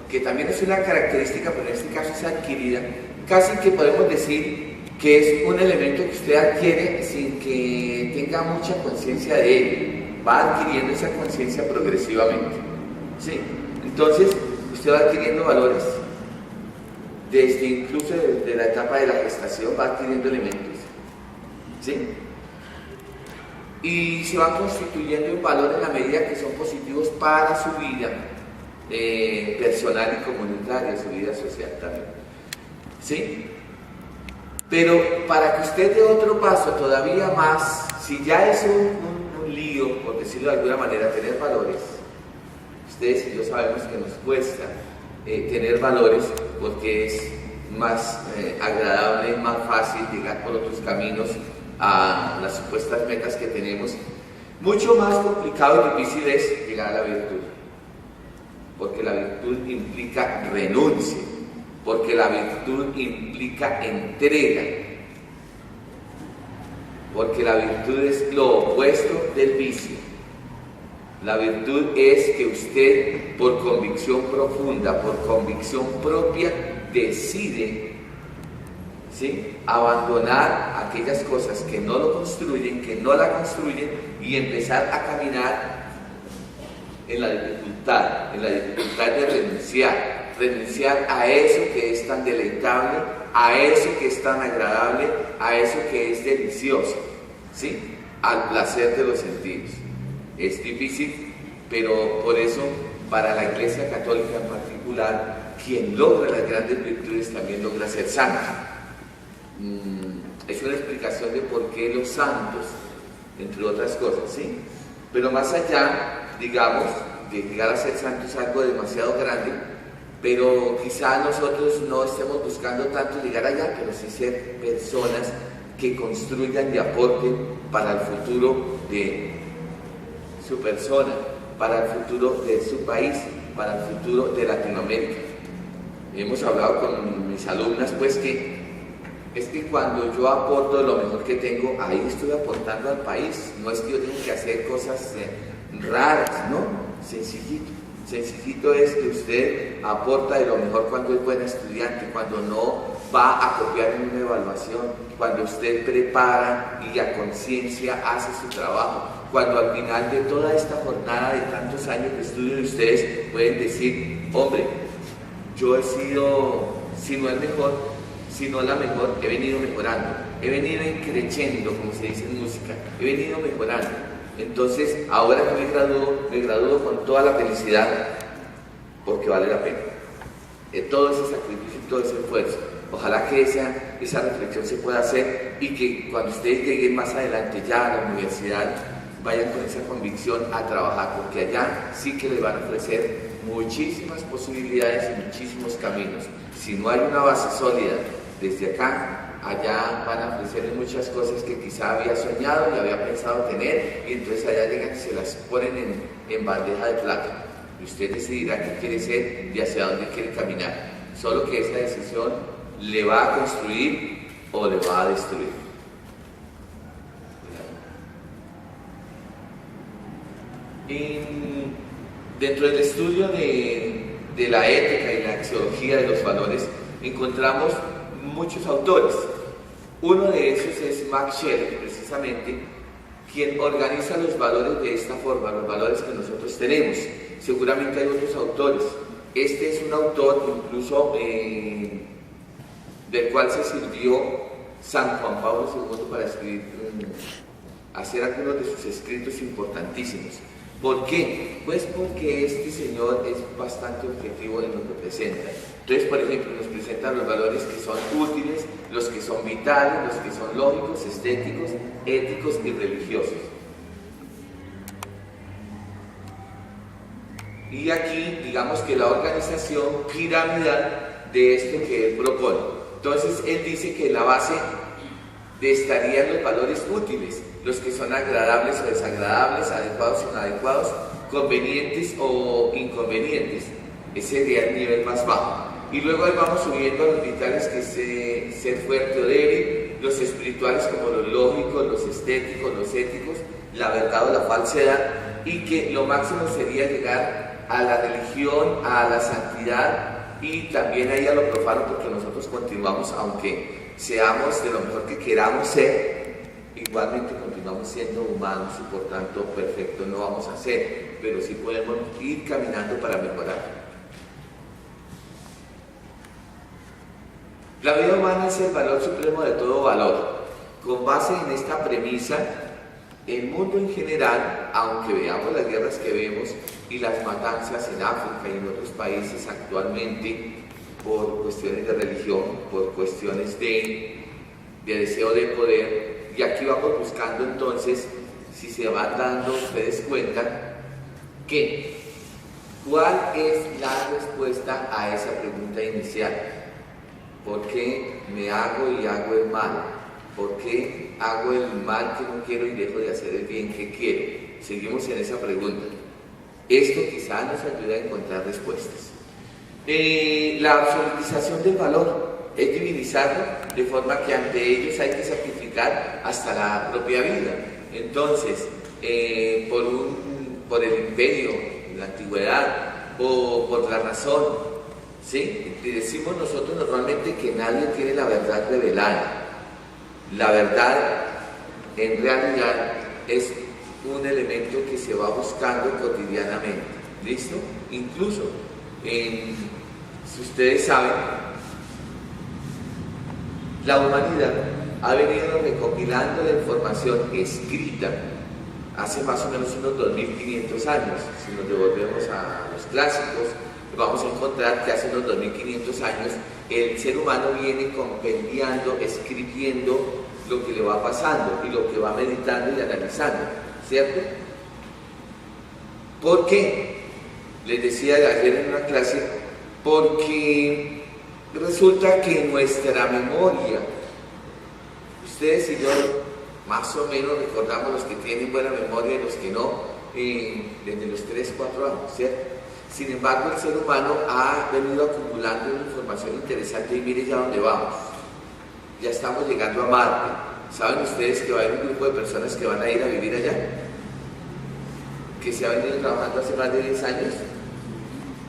que también es una característica, pero en este caso es adquirida, casi que podemos decir que es un elemento que usted adquiere sin que tenga mucha conciencia de él, va adquiriendo esa conciencia progresivamente, ¿sí? Entonces, usted va adquiriendo valores, desde incluso desde la etapa de la gestación va adquiriendo elementos, ¿sí? Y se van constituyendo en valor en la medida que son positivos para su vida personal y comunitaria, su vida social también, ¿sí? Pero para que usted dé otro paso todavía más, si ya es un lío, por decirlo de alguna manera, tener valores, ustedes y yo sabemos que nos cuesta tener valores porque es más agradable, más fácil llegar por otros caminos a las supuestas metas que tenemos. Mucho más complicado y difícil es llegar a la virtud, porque la virtud implica renuncia, porque la virtud implica entrega, porque la virtud es lo opuesto del vicio. La virtud es que usted, por convicción profunda, por convicción propia, decide, ¿sí?, abandonar aquellas cosas que no lo construyen, que no la construyen, y empezar a caminar en la dificultad de renunciar a eso que es tan deleitable, a eso que es tan agradable, a eso que es delicioso, ¿sí?, al placer de los sentidos. Es difícil, pero por eso, para la Iglesia Católica en particular, quien logra las grandes virtudes también logra ser santo. Es una explicación de por qué los santos, entre otras cosas, ¿sí? Pero más allá, digamos, de llegar a ser santos es algo demasiado grande, pero quizá nosotros no estemos buscando tanto llegar allá, pero sí ser personas que construyan y aporten para el futuro de su persona, para el futuro de su país, para el futuro de Latinoamérica. Hemos hablado con mis alumnas, pues, que es que cuando yo aporto lo mejor que tengo, ahí estoy aportando al país. No es que yo tenga que hacer cosas raras, ¿no? Sencillito es que usted aporta de lo mejor cuando es buen estudiante, cuando no va a copiar en una evaluación, cuando usted prepara y a conciencia hace su trabajo, cuando al final de toda esta jornada de tantos años de estudio de ustedes pueden decir: hombre, yo he sido, si no el mejor, si no la mejor, he venido mejorando, he venido creciendo, como se dice en música, he venido mejorando. Entonces, ahora que me gradúo con toda la felicidad, porque vale la pena. Todo ese sacrificio y todo ese esfuerzo. Ojalá que esa reflexión se pueda hacer y que cuando ustedes lleguen más adelante ya a la universidad, vayan con esa convicción a trabajar, porque allá sí que les van a ofrecer muchísimas posibilidades y muchísimos caminos. Si no hay una base sólida desde acá, allá van a ofrecerles muchas cosas que quizá había soñado y había pensado tener, y entonces allá llegan y se las ponen en bandeja de plata. Y usted decidirá qué quiere ser y hacia dónde quiere caminar. Solo que esa decisión le va a construir o le va a destruir. Dentro del estudio de la ética y la axiología de los valores, encontramos muchos autores. Uno de esos es Max Scheler, precisamente, quien organiza los valores de esta forma, los valores que nosotros tenemos. Seguramente hay otros autores. Este es un autor incluso del cual se sirvió San Juan Pablo II para hacer algunos de sus escritos importantísimos. ¿Por qué? Pues porque este señor es bastante objetivo en lo que presenta. Entonces, por ejemplo, nos presenta los valores que son útiles, los que son vitales, los que son lógicos, estéticos, éticos y religiosos. Y aquí, digamos que la organización piramidal de esto que él propone. Entonces, él dice que la base estarían los valores útiles, los que son agradables o desagradables, adecuados o inadecuados, convenientes o inconvenientes. Ese sería el nivel más bajo. Y luego ahí vamos subiendo a los vitales, que es ser fuerte o débil, los espirituales como los lógicos, los estéticos, los éticos, la verdad o la falsedad, y que lo máximo sería llegar a la religión, a la santidad y también ahí a lo profano, porque nosotros continuamos, aunque seamos de lo mejor que queramos ser, igualmente continuamos siendo humanos y por tanto perfectos no vamos a ser, pero sí podemos ir caminando para mejorar. La vida humana es el valor supremo de todo valor. Con base en esta premisa, el mundo en general, aunque veamos las guerras que vemos y las matanzas en África y en otros países actualmente, por cuestiones de religión, por cuestiones de deseo de poder, y aquí vamos buscando entonces, si se van dando ustedes cuenta, que ¿cuál es la respuesta a esa pregunta inicial? ¿Por qué me hago y hago el mal? ¿Por qué hago el mal que no quiero y dejo de hacer el bien que quiero? Seguimos en esa pregunta. Esto quizá nos ayude a encontrar respuestas. La absolutización del valor es divinizarlo de forma que ante ellos hay que sacrificar hasta la propia vida. Entonces, por el imperio, la antigüedad o por la razón, ¿sí? Y decimos nosotros normalmente que nadie tiene la verdad revelada. La verdad, en realidad, es un elemento que se va buscando cotidianamente. ¿Listo? Incluso, si ustedes saben, la humanidad ha venido recopilando la información escrita hace más o menos unos 2500 años. Si nos devolvemos a los clásicos, vamos a encontrar que hace unos 2500 años el ser humano viene compendiando, escribiendo lo que le va pasando y lo que va meditando y analizando, ¿cierto? ¿Por qué? Les decía ayer en una clase, porque resulta que nuestra memoria, ustedes y yo más o menos recordamos, los que tienen buena memoria y los que no, desde los 3, 4 años, ¿cierto? Sin embargo, el ser humano ha venido acumulando una información interesante y mire ya dónde vamos. Ya estamos llegando a Marte. ¿Saben ustedes que va a haber un grupo de personas que van a ir a vivir allá? Que se ha venido trabajando hace más de 10 años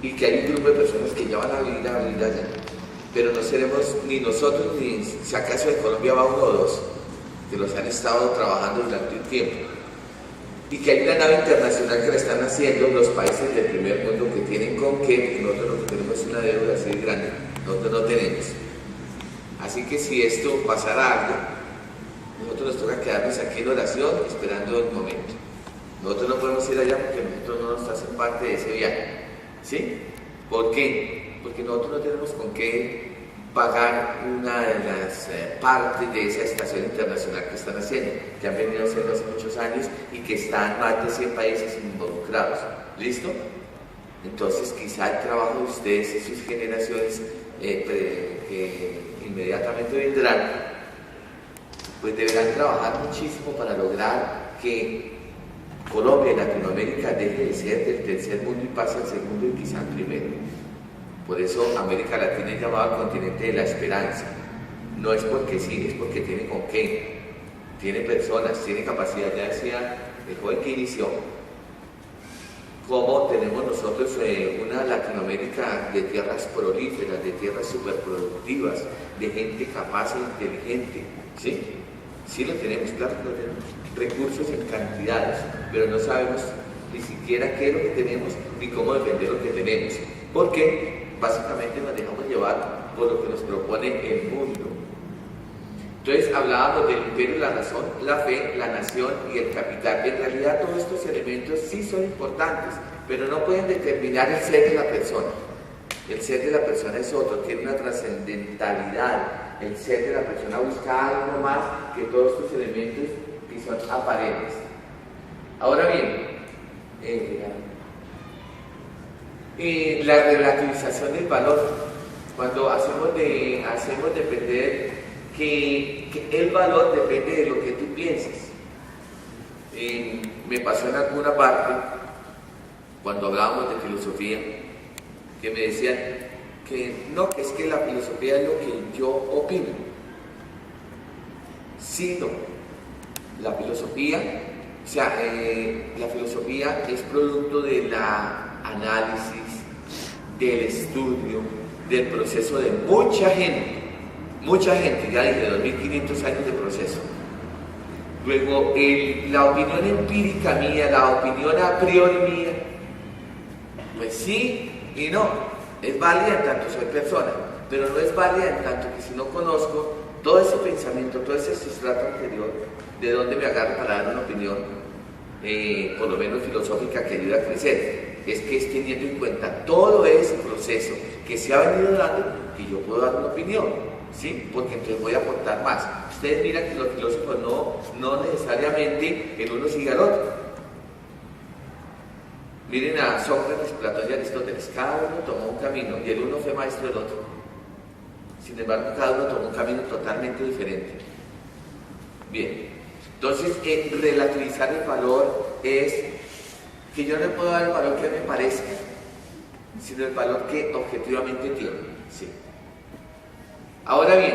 y que hay un grupo de personas que ya van a vivir allá. Pero no seremos ni nosotros ni si acaso de Colombia va 1 o 2 que los han estado trabajando durante un tiempo. Y que hay una nave internacional que la están haciendo los países del primer mundo que tienen con qué, porque nosotros lo que tenemos es una deuda así grande, nosotros no tenemos. Así que si esto pasara algo, nosotros nos toca quedarnos aquí en oración esperando el momento. Nosotros no podemos ir allá porque nosotros no nos hacen parte de ese viaje. ¿Sí? ¿Por qué? Porque nosotros no tenemos con qué pagar una de las partes de esa estación internacional que están haciendo, que han venido haciendo hace muchos años y que están más de 100 países involucrados. ¿Listo? Entonces quizá el trabajo de ustedes y sus generaciones que inmediatamente vendrán, pues deberán trabajar muchísimo para lograr que Colombia y Latinoamérica deje de ser del tercer mundo y pase al segundo y quizá al primero. Por eso América Latina es llamado el continente de la esperanza. No es porque sí, es porque tiene con qué. Tiene personas, tiene capacidad. Ya decía el joven que inició, cómo tenemos nosotros una Latinoamérica de tierras prolíferas, de tierras superproductivas, de gente capaz e inteligente. ¿Sí? Sí lo tenemos, claro que lo tenemos. Recursos en cantidades, pero no sabemos ni siquiera qué es lo que tenemos ni cómo defender lo que tenemos. Porque básicamente nos dejamos llevar por lo que nos propone el mundo. Entonces hablábamos del imperio, la razón, la fe, la nación y el capital. En realidad todos estos elementos sí son importantes, pero no pueden determinar el ser de la persona. El ser de la persona es otro, tiene una trascendentalidad. El ser de la persona busca algo más que todos estos elementos que son aparentes. Ahora bien, la relativización del valor, cuando hacemos depender que el valor depende de lo que tú pienses. Me pasó en alguna parte, cuando hablábamos de filosofía, que me decían que no, que es que la filosofía es lo que yo opino. Sí, no. La filosofía es producto de la análisis, del estudio, del proceso de mucha gente, ya dije, 2500 años de proceso. Luego, la opinión empírica mía, la opinión a priori mía, pues sí y no, es válida en tanto soy persona, pero no es válida en tanto que si no conozco todo ese pensamiento, todo ese sustrato anterior, de dónde me agarro para dar una opinión, por lo menos filosófica, que ayuda a crecer. Es que es teniendo en cuenta todo ese proceso que se ha venido dando, que yo puedo dar una opinión, ¿sí? Porque entonces voy a aportar más. Ustedes miran que los filósofos no necesariamente el uno sigue al otro. Miren a Sócrates, Platón y Aristóteles, cada uno tomó un camino y el uno fue maestro del otro. Sin embargo, cada uno tomó un camino totalmente diferente. Bien, entonces relativizar el valor es que yo no puedo dar el valor que me parezca, sino el valor que objetivamente tiene. ¿Sí? Ahora bien,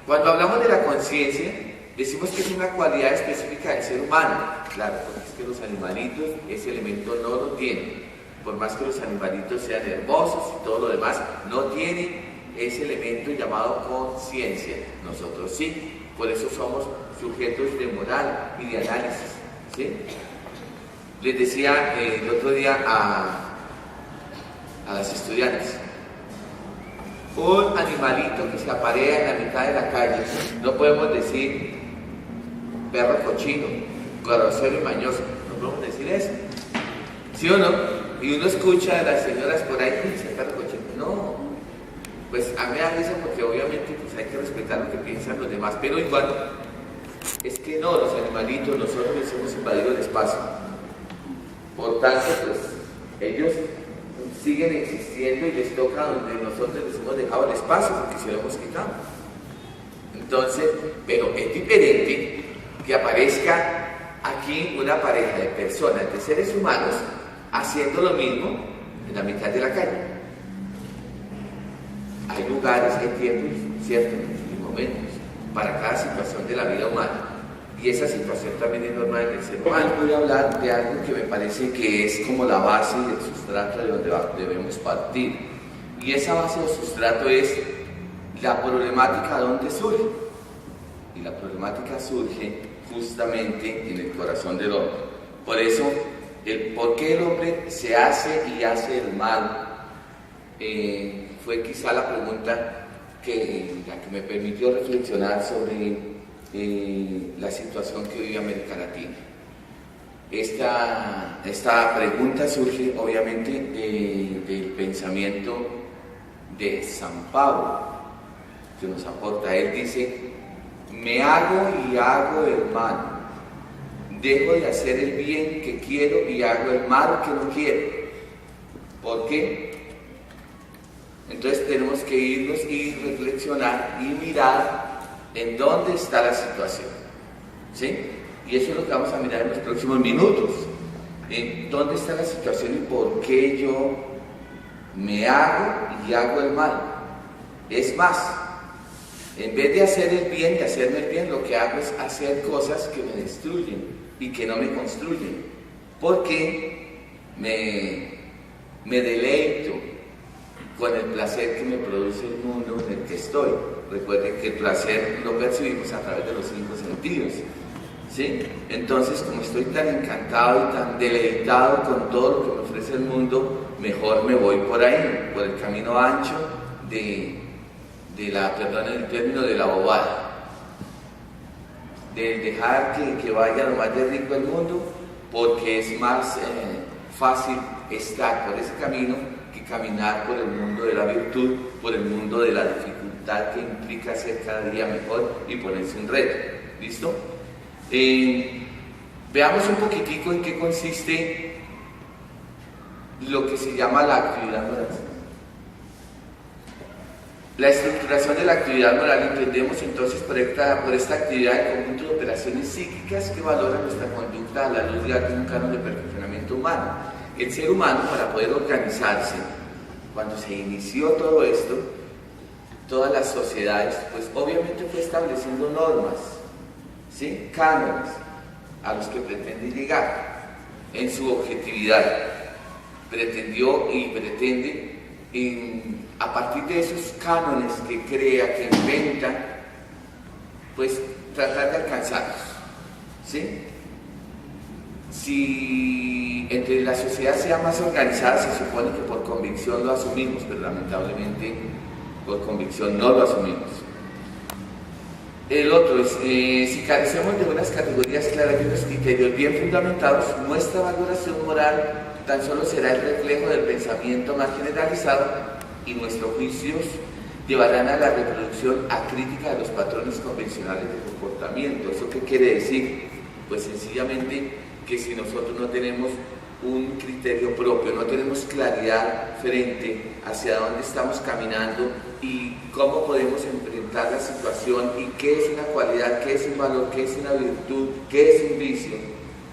cuando hablamos de la conciencia, decimos que es una cualidad específica del ser humano. Claro, porque es que los animalitos ese elemento no lo tienen. Por más que los animalitos sean hermosos y todo lo demás, no tienen ese elemento llamado conciencia. Nosotros sí, por eso somos sujetos de moral y de análisis. ¿Sí? Les decía el otro día a las estudiantes, un animalito que se aparea en la mitad de la calle, no podemos decir perro cochino, grosero y mañoso, no podemos decir eso, ¿sí o no? Y uno escucha a las señoras por ahí, dice perro cochino, no, pues a mí me da risa porque obviamente pues hay que respetar lo que piensan los demás, pero igual, es que no, los animalitos, nosotros les hemos invadido el espacio, por tanto, pues ellos siguen existiendo y les toca donde nosotros les hemos dejado el espacio porque se lo hemos quitado. Entonces, pero es diferente que aparezca aquí una pareja de personas, de seres humanos, haciendo lo mismo en la mitad de la calle. Hay lugares, hay tiempos, ¿cierto? Y momentos para cada situación de la vida humana. Y esa situación también es normal en el ser humano. Voy a hablar de algo que me parece que es como la base y el sustrato de donde debemos partir. Y esa base o sustrato es la problemática donde surge. Y la problemática surge justamente en el corazón del hombre. Por eso, por qué el hombre se hace y hace el mal, fue quizá la pregunta la que me permitió reflexionar sobre la situación que vive América Latina. Esta pregunta surge obviamente del pensamiento de San Pablo, que nos aporta. Él dice, me hago y hago el mal, dejo de hacer el bien que quiero y hago el mal que no quiero. ¿Por qué? Entonces tenemos que irnos y reflexionar y mirar en dónde está la situación, ¿sí? Y eso es lo que vamos a mirar en los próximos minutos. En dónde está la situación y por qué yo me hago y hago el mal. Es más, en vez de hacer el bien y hacerme el bien, lo que hago es hacer cosas que me destruyen y que no me construyen. Porque me deleito con el placer que me produce el mundo en el que estoy. Recuerden que el placer lo percibimos a través de los 5 sentidos, ¿sí? Entonces, como estoy tan encantado y tan deleitado con todo lo que me ofrece el mundo, mejor me voy por ahí, por el camino ancho perdón el término, de la bobada, de dejar que vaya lo más de rico el mundo, porque es más fácil estar por ese camino que caminar por el mundo de la virtud, por el mundo de la dificultad que implica ser cada día mejor y ponerse un reto. ¿Listo? Veamos un poquitico en qué consiste lo que se llama la actividad moral. La estructuración de la actividad moral entendemos entonces por esta actividad el conjunto de operaciones psíquicas que valoran nuestra conducta a la luz de un canon de perfeccionamiento humano. El ser humano, para poder organizarse, cuando se inició todo esto, todas las sociedades, pues obviamente fue estableciendo normas, ¿sí? Cánones a los que pretende llegar en su objetividad. pretendió y pretende, a partir de esos cánones que crea, que inventa, pues tratar de alcanzarlos, ¿sí? Si entre la sociedad sea más organizada, se supone que por convicción lo asumimos, pero lamentablemente por convicción no lo asumimos. El otro es, si carecemos de unas categorías claras y unos criterios bien fundamentados, nuestra valoración moral tan solo será el reflejo del pensamiento más generalizado y nuestros juicios llevarán a la reproducción acrítica de los patrones convencionales de comportamiento. ¿Eso qué quiere decir? Pues sencillamente que si nosotros no tenemos un criterio propio, no tenemos claridad frente hacia dónde estamos caminando y cómo podemos enfrentar la situación y qué es una cualidad, qué es un valor, qué es una virtud, qué es un vicio,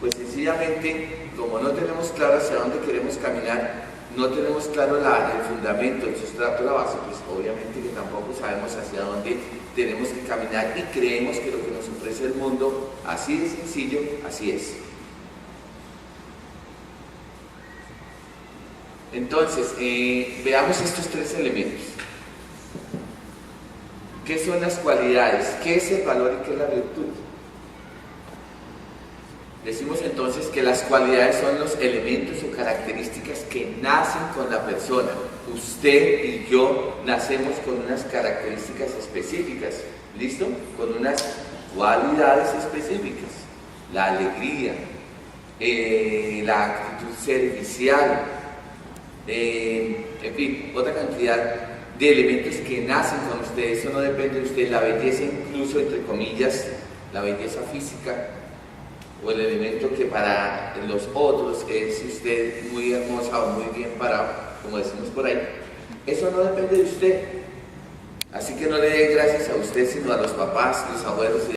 pues sencillamente, como no tenemos claro hacia dónde queremos caminar, no tenemos claro el fundamento, el sustrato, la base, pues obviamente que tampoco sabemos hacia dónde tenemos que caminar y creemos que lo que nos ofrece el mundo, así de sencillo, así es. Entonces, veamos estos tres elementos. ¿Qué son las cualidades? ¿Qué es el valor y qué es la virtud? Decimos entonces que las cualidades son los elementos o características que nacen con la persona. Usted y yo nacemos con unas características específicas, ¿listo? Con unas cualidades específicas. La alegría, la actitud servicial, en fin, otra cantidad de elementos que nacen con usted. Eso no depende de usted. La belleza, incluso entre comillas, la belleza física, o el elemento que para los otros es usted muy hermosa o muy bien parado, como decimos por ahí, eso no depende de usted. Así que no le dé gracias a usted, sino a los papás, los abuelos.